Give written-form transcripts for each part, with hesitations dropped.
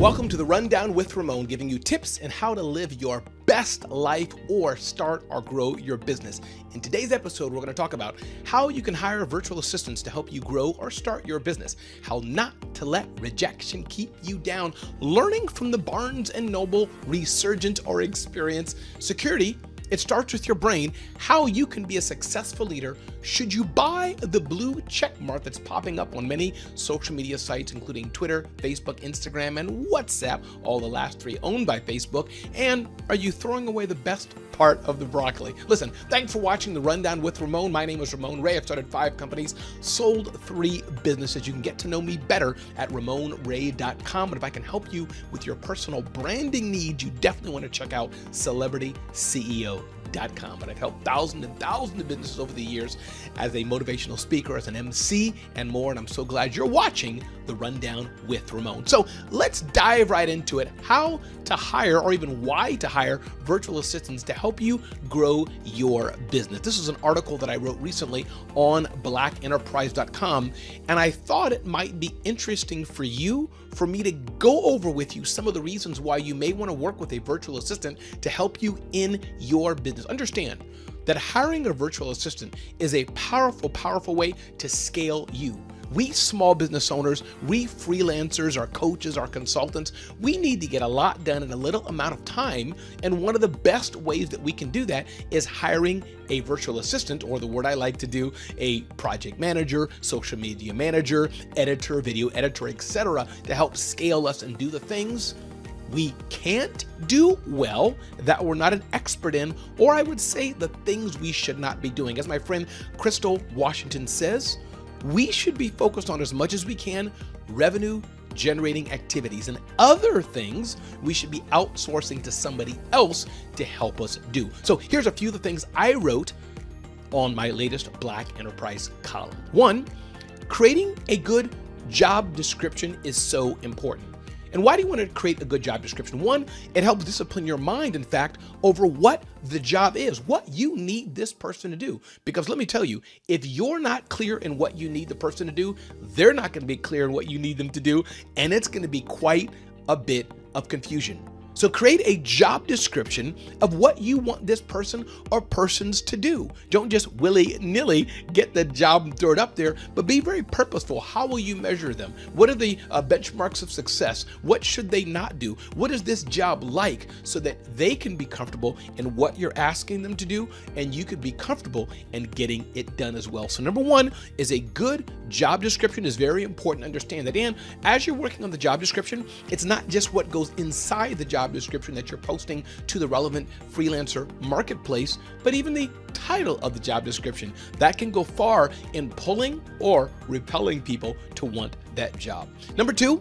Welcome to the Rundown with Ramon, giving you tips on how to live your best life or start or grow your business. In today's episode, we're going to talk about how you can hire virtual assistants to help you grow or start your business, how not to let rejection keep you down, learning from the Barnes & Noble Resurgent or Experience Security. It starts with your brain, how you can be a successful leader. Should you buy the blue check mark that's popping up on many social media sites, including Twitter, Facebook, Instagram, and WhatsApp, all the last three owned by Facebook? And are you throwing away the best part of the broccoli? Listen, thanks for watching the Rundown with Ramon. My name is Ramon Ray. I've started 5 companies, sold 3 businesses. You can get to know me better at RamonRay.com. And if I can help you with your personal branding needs, you definitely want to check out CelebrityCEO.com. And I've helped thousands and thousands of businesses over the years as a motivational speaker, as an MC, and more. And I'm so glad you're watching the Rundown with Ramon. So let's dive right into it. How to hire, or even why to hire, virtual assistants to help you grow your business. This is an article that I wrote recently on blackenterprise.com, and I thought it might be interesting for me to go over with you some of the reasons why you may want to work with a virtual assistant to help you in your business. Understand that hiring a virtual assistant is a powerful, powerful way to scale you. We small business owners, we freelancers, our coaches, our consultants, we need to get a lot done in a little amount of time. And one of the best ways that we can do that is hiring a virtual assistant, or the word I like to do, a project manager, social media manager, editor, video editor, etc., to help scale us and do the things we can't do well, that we're not an expert in, or I would say the things we should not be doing. As my friend Crystal Washington says, we should be focused on, as much as we can, revenue generating activities, and other things we should be outsourcing to somebody else to help us do. So here's a few of the things I wrote on my latest Black Enterprise column. 1, creating a good job description is so important. And why do you want to create a good job description? 1, it helps discipline your mind, in fact, over what the job is, what you need this person to do. Because let me tell you, if you're not clear in what you need the person to do, they're not going to be clear in what you need them to do, and it's going to be quite a bit of confusion. So create a job description of what you want this person or persons to do. Don't just willy-nilly get the job and throw it up there, but be very purposeful. How will you measure them? What are the benchmarks of success? What should they not do? What is this job like, so that they can be comfortable in what you're asking them to do, and you could be comfortable in getting it done as well. So number 1 is a good job description is very important to understand that. And as you're working on the job description, it's not just what goes inside the job description that you're posting to the relevant freelancer marketplace, but even the title of the job description. That can go far in pulling or repelling people to want that job. Number 2,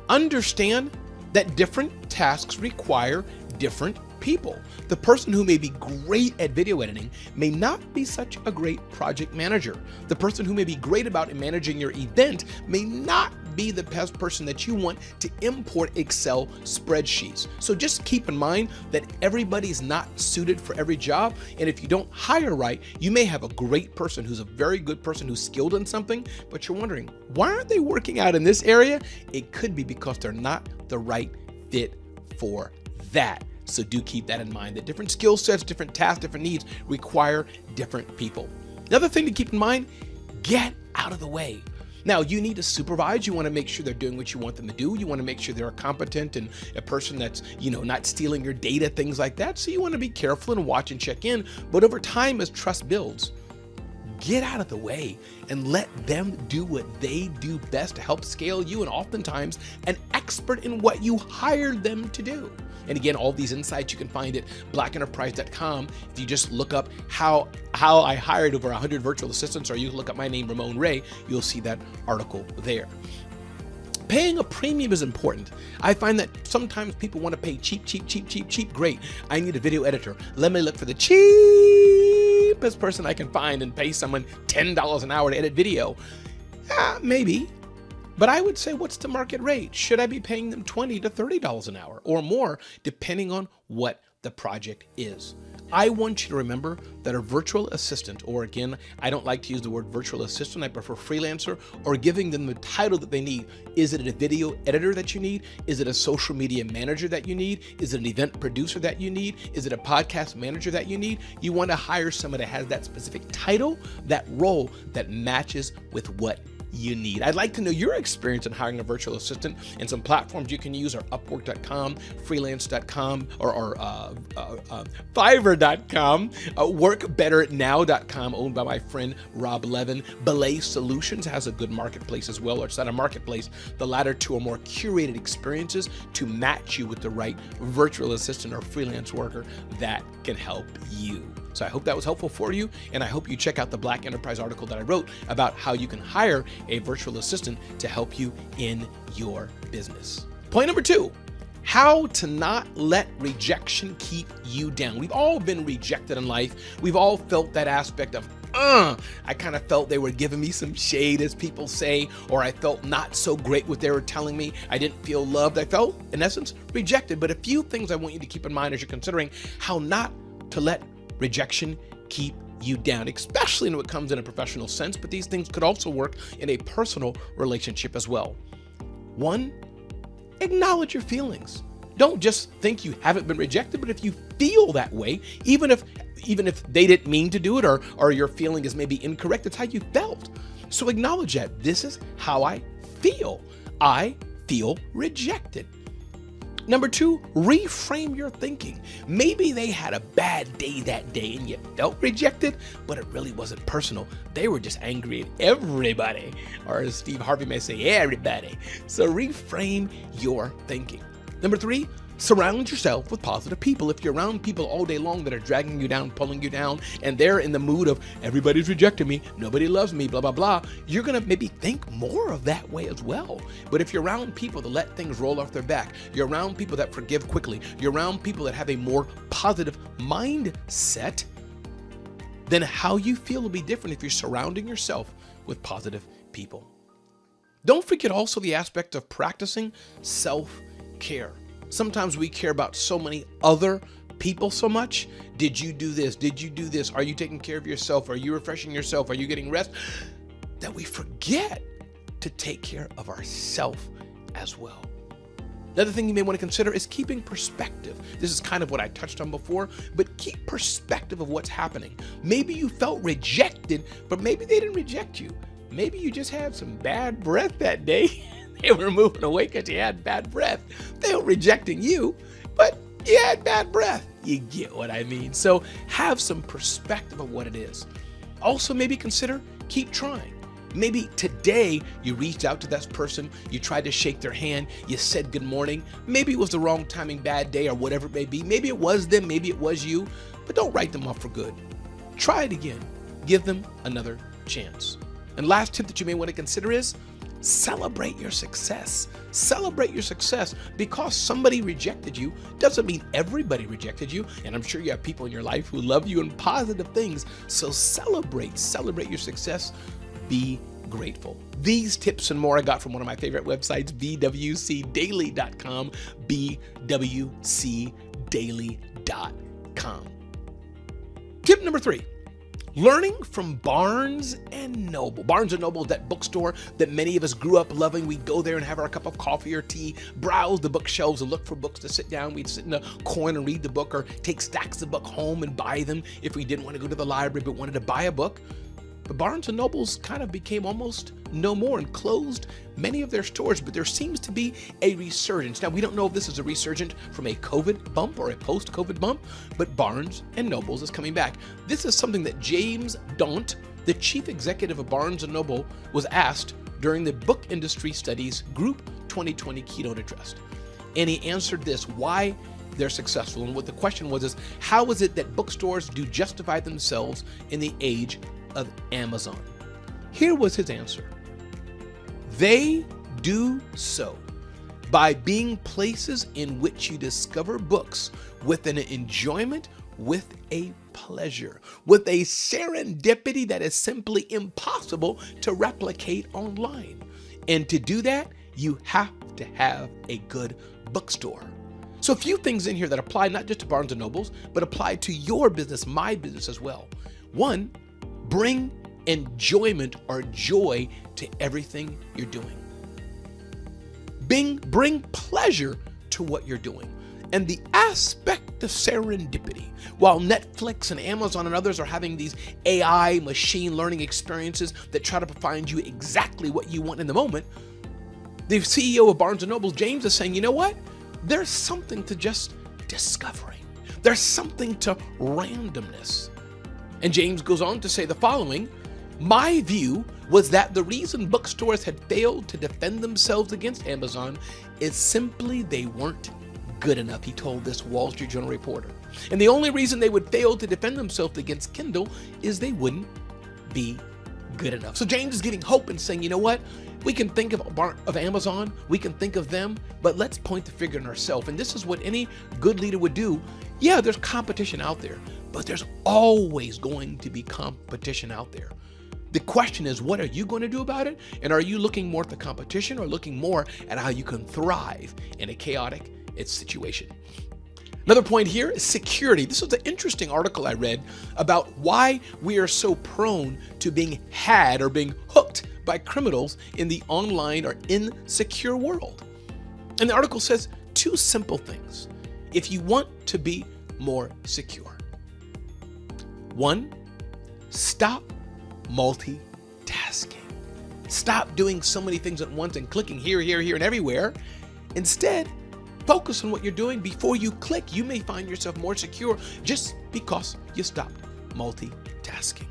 understand that different tasks require different people. The person who may be great at video editing may not be such a great project manager. The person who may be great about managing your event may not be the best person that you want to import Excel spreadsheets. So just keep in mind that everybody's not suited for every job. And if you don't hire right, you may have a great person who's a very good person who's skilled in something, but you're wondering, why aren't they working out in this area? It could be because they're not the right fit for that. So do keep that in mind, that different skill sets, different tasks, different needs require different people. Another thing to keep in mind, get out of the way. Now, you need to supervise. You want to make sure they're doing what you want them to do. You want to make sure they're competent and a person that's, not stealing your data, things like that. So you want to be careful and watch and check in. But over time, as trust builds, get out of the way and let them do what they do best to help scale you, and oftentimes an expert in what you hired them to do. And again, all these insights you can find at blackenterprise.com. If you just look up how I hired over 100 virtual assistants, or you look up my name, Ramon Ray, you'll see that article there. Paying a premium is important. I find that sometimes people want to pay cheap. Great. I need a video editor. Let me look for the cheapest person I can find and pay someone $10 an hour to edit video. Maybe. But I would say, what's the market rate? Should I be paying them $20 to $30 an hour or more, depending on what the project is? I want you to remember that a virtual assistant, or again, I don't like to use the word virtual assistant, I prefer freelancer, or giving them the title that they need. Is it a video editor that you need? Is it a social media manager that you need? Is it an event producer that you need? Is it a podcast manager that you need? You want to hire someone that has that specific title, that role that matches with what you need. I'd like to know your experience in hiring a virtual assistant, and some platforms you can use are Upwork.com, Freelance.com, or Fiverr.com, WorkBetterNow.com, owned by my friend Rob Levin. Belay Solutions has a good marketplace as well, or it's not a marketplace. The latter two are more curated experiences to match you with the right virtual assistant or freelance worker that can help you. So I hope that was helpful for you, and I hope you check out the Black Enterprise article that I wrote about how you can hire a virtual assistant to help you in your business. Point number 2, how to not let rejection keep you down. We've all been rejected in life. We've all felt that aspect of, I kind of felt they were giving me some shade, as people say, or I felt not so great what they were telling me. I didn't feel loved. I felt, in essence, rejected. But a few things I want you to keep in mind as you're considering how not to let rejection keep you down, especially when it comes in a professional sense, but these things could also work in a personal relationship as well. 1, acknowledge your feelings. Don't just think you haven't been rejected, but if you feel that way, even if they didn't mean to do it, or your feeling is maybe incorrect, it's how you felt. So acknowledge that. This is how I feel. I feel rejected. Number 2, reframe your thinking. Maybe they had a bad day that day and you felt rejected, but it really wasn't personal. They were just angry at everybody, or as Steve Harvey may say, everybody. So reframe your thinking. Number 3, surround yourself with positive people. If you're around people all day long that are dragging you down, pulling you down, and they're in the mood of everybody's rejecting me, nobody loves me, blah, blah, blah, you're going to maybe think more of that way as well. But if you're around people that let things roll off their back, you're around people that forgive quickly, you're around people that have a more positive mindset, then how you feel will be different if you're surrounding yourself with positive people. Don't forget also the aspect of practicing self-care. Sometimes we care about so many other people so much. Did you do this? Did you do this? Are you taking care of yourself? Are you refreshing yourself? Are you getting rest? That we forget to take care of ourselves as well. The other thing you may want to consider is keeping perspective. This is kind of what I touched on before, but keep perspective of what's happening. Maybe you felt rejected, but maybe they didn't reject you. Maybe you just had some bad breath that day. They were moving away because you had bad breath. They weren't rejecting you, but you had bad breath. You get what I mean? So have some perspective of what it is. Also, maybe consider keep trying. Maybe today you reached out to that person, you tried to shake their hand, you said good morning. Maybe it was the wrong timing, bad day, or whatever it may be. Maybe it was them, maybe it was you, but don't write them off for good. Try it again. Give them another chance. And last tip that you may want to consider is celebrate your success. Celebrate your success. Because somebody rejected you doesn't mean everybody rejected you. And I'm sure you have people in your life who love you and positive things. So celebrate your success. Be grateful. These tips and more I got from one of my favorite websites, bwcdaily.com, bwcdaily.com. Tip number 3. Learning from Barnes and Noble. Barnes and Noble is that bookstore that many of us grew up loving. We'd go there and have our cup of coffee or tea, browse the bookshelves and look for books to sit down. We'd sit in a corner and read the book, or take stacks of books home and buy them if we didn't want to go to the library but wanted to buy a book. But Barnes & Noble's kind of became almost no more and closed many of their stores, but there seems to be a resurgence. Now, we don't know if this is a resurgence from a COVID bump or a post-COVID bump, but Barnes & Noble's is coming back. This is something that James Daunt, the chief executive of Barnes & Noble, was asked during the Book Industry Studies Group 2020 keynote address. And he answered this, why they're successful. And what the question was is, how is it that bookstores do justify themselves in the age of Amazon? Here was his answer. They do so by being places in which you discover books with an enjoyment, with a pleasure, with a serendipity that is simply impossible to replicate online. And to do that, you have to have a good bookstore. So a few things in here that apply not just to Barnes & Nobles, but apply to your business, my business as well. One, bring enjoyment or joy to everything you're doing. Bring pleasure to what you're doing. And the aspect of serendipity, while Netflix and Amazon and others are having these AI machine learning experiences that try to find you exactly what you want in the moment, the CEO of Barnes & Noble, James, is saying, you know what? There's something to just discovering. There's something to randomness. And James goes on to say the following: my view was that the reason bookstores had failed to defend themselves against Amazon is simply they weren't good enough, he told this Wall Street Journal reporter. And the only reason they would fail to defend themselves against Kindle is they wouldn't be good enough. So James is giving hope and saying, you know what? We can think of Amazon, we can think of them, but let's point the finger at ourselves. And this is what any good leader would do. Yeah, there's competition out there, but there's always going to be competition out there. The question is, what are you going to do about it? And are you looking more at the competition or looking more at how you can thrive in a chaotic situation? Another point here is security. This was an interesting article I read about why we are so prone to being had or being hooked by criminals in the online or insecure world. And the article says two simple things if you want to be more secure. One, stop multitasking. Stop doing so many things at once and clicking here, and everywhere. Instead, focus on what you're doing. Before you click, you may find yourself more secure just because you stopped multitasking.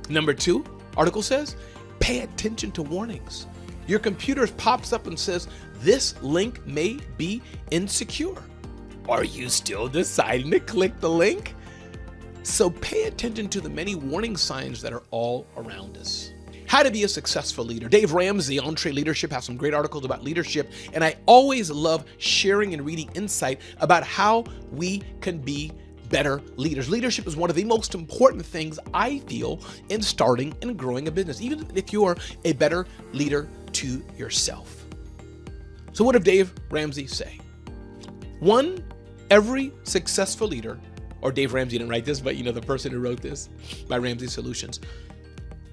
Number two, article says, pay attention to warnings. Your computer pops up and says, this link may be insecure. Are you still deciding to click the link? So pay attention to the many warning signs that are all around us. How to be a successful leader. Dave Ramsey, EntreLeadership, has some great articles about leadership, and I always love sharing and reading insight about how we can be better leaders. Leadership is one of the most important things I feel in starting and growing a business, even if you're a better leader to yourself. So what did Dave Ramsey say? One, every successful leader, or Dave Ramsey didn't write this, but you know the person who wrote this by Ramsey Solutions.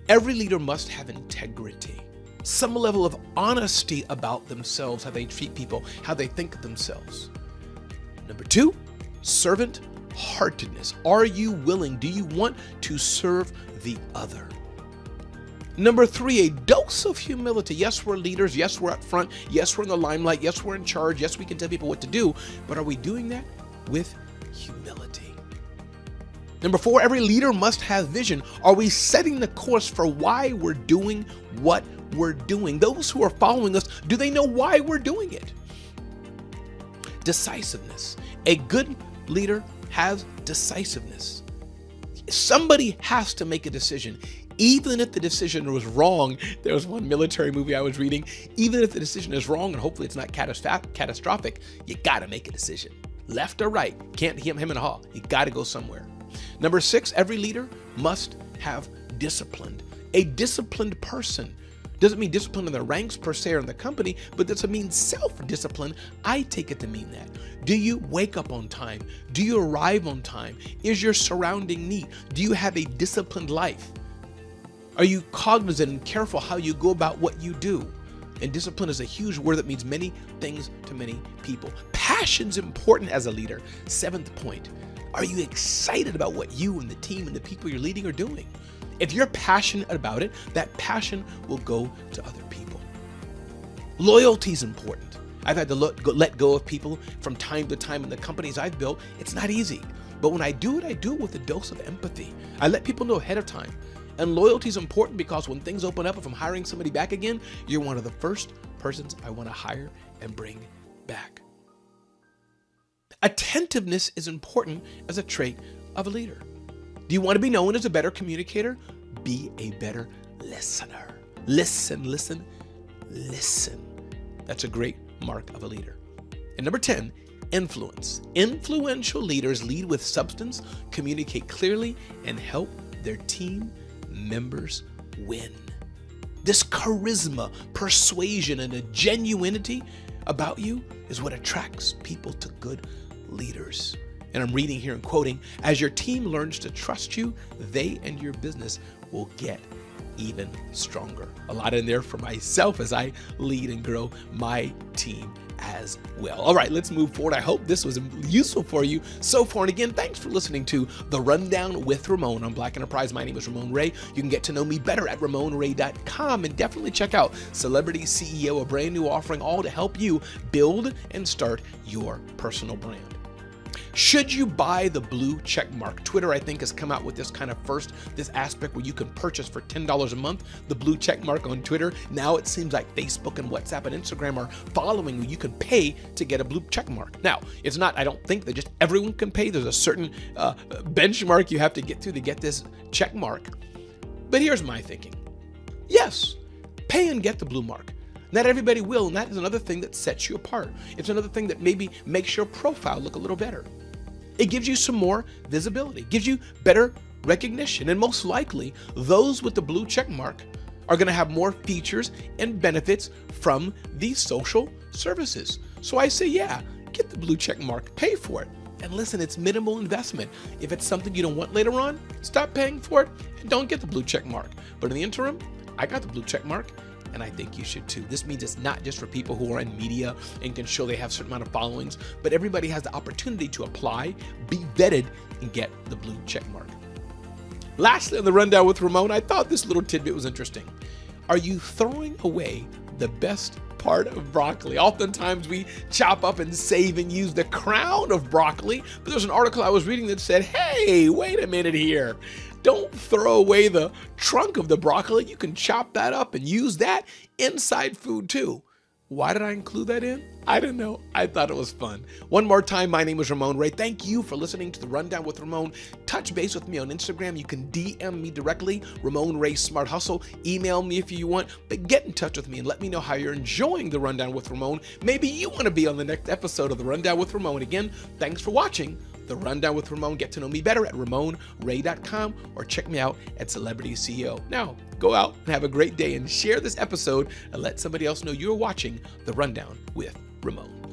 Every leader must have integrity, some level of honesty about themselves, how they treat people, how they think of themselves. Number two, servant heartedness. Are you willing? Do you want to serve the other? Number three, a dose of humility. Yes, we're leaders. Yes, we're up front. Yes, we're in the limelight. Yes, we're in charge. Yes, we can tell people what to do. But are we doing that with humility? Number four, every leader must have vision. Are we setting the course for why we're doing what we're doing? Those who are following us, do they know why we're doing it? Decisiveness. A good leader has decisiveness. Somebody has to make a decision. Even if the decision was wrong, there was one military movie I was reading, even if the decision is wrong, and hopefully it's not catastrophic, you gotta make a decision. Left or right, can't him and haw. You gotta go somewhere. Number six, every leader must have discipline. A disciplined person doesn't mean discipline in the ranks per se or in the company, but does it mean self-discipline? I take it to mean that. Do you wake up on time? Do you arrive on time? Is your surrounding neat? Do you have a disciplined life? Are you cognizant and careful how you go about what you do? And discipline is a huge word that means many things to many people. Passion's important as a leader. Seventh point, are you excited about what you and the team and the people you're leading are doing? If you're passionate about it, that passion will go to other people. Loyalty is important. I've had to let go of people from time to time in the companies I've built. It's not easy. But when I do it with a dose of empathy. I let people know ahead of time. And loyalty is important because when things open up, if I'm hiring somebody back again, you're one of the first persons I want to hire and bring back. Attentiveness is important as a trait of a leader. Do you want to be known as a better communicator? Be a better listener. Listen. That's a great mark of a leader. And number 10, influence. Influential leaders lead with substance, communicate clearly, and help their team members win. This charisma, persuasion, and a genuinity about you is what attracts people to good leaders. And I'm reading here and quoting, as your team learns to trust you, they and your business will get even stronger. A lot in there for myself as I lead and grow my team as well. All right, let's move forward. I hope this was useful for you so far. And again, thanks for listening to The Rundown with Ramon on Black Enterprise. My name is Ramon Ray. You can get to know me better at RamonRay.com, and definitely check out Celebrity CEO, a brand new offering, all to help you build and start your personal brand. Should you buy the blue check mark? Twitter, I think, has come out with this kind of this aspect where you can purchase for $10 a month the blue check mark on Twitter. Now it seems like Facebook and WhatsApp and Instagram are following where you can pay to get a blue check mark. Now, it's not, I don't think that just everyone can pay. There's a certain benchmark you have to get through to get this check mark. But here's my thinking. Yes, pay and get the blue mark. Not everybody will, and that is another thing that sets you apart. It's another thing that maybe makes your profile look a little better. It gives you some more visibility, gives you better recognition, and most likely those with the blue check mark are going to have more features and benefits from these social services. So I say, yeah, get the blue check mark, pay for it. And listen, it's minimal investment. If it's something you don't want later on, stop paying for it and don't get the blue check mark. But in the interim, I got the blue check mark, and I think you should too. This means it's not just for people who are in media and can show they have a certain amount of followings, but everybody has the opportunity to apply, be vetted, and get the blue check mark. Lastly, on The Rundown with Ramon, I thought this little tidbit was interesting. Are you throwing away the best part of broccoli? Oftentimes we chop up and save and use the crown of broccoli, but there's an article I was reading that said, hey, wait a minute here. Don't throw away the trunk of the broccoli. You can chop that up and use that inside food too. Why did I include that in? I don't know. I thought it was fun. One more time, my name is Ramon Ray. Thank you for listening to The Rundown with Ramon. Touch base with me on Instagram. You can DM me directly, Ramon Ray Smart Hustle. Email me if you want, but get in touch with me and let me know how you're enjoying The Rundown with Ramon. Maybe you want to be on the next episode of The Rundown with Ramon. Again, thanks for watching The Rundown with Ramon. Get to know me better at RamonRay.com or check me out at Celebrity CEO. Now, go out and have a great day and share this episode and let somebody else know you're watching The Rundown with Ramon.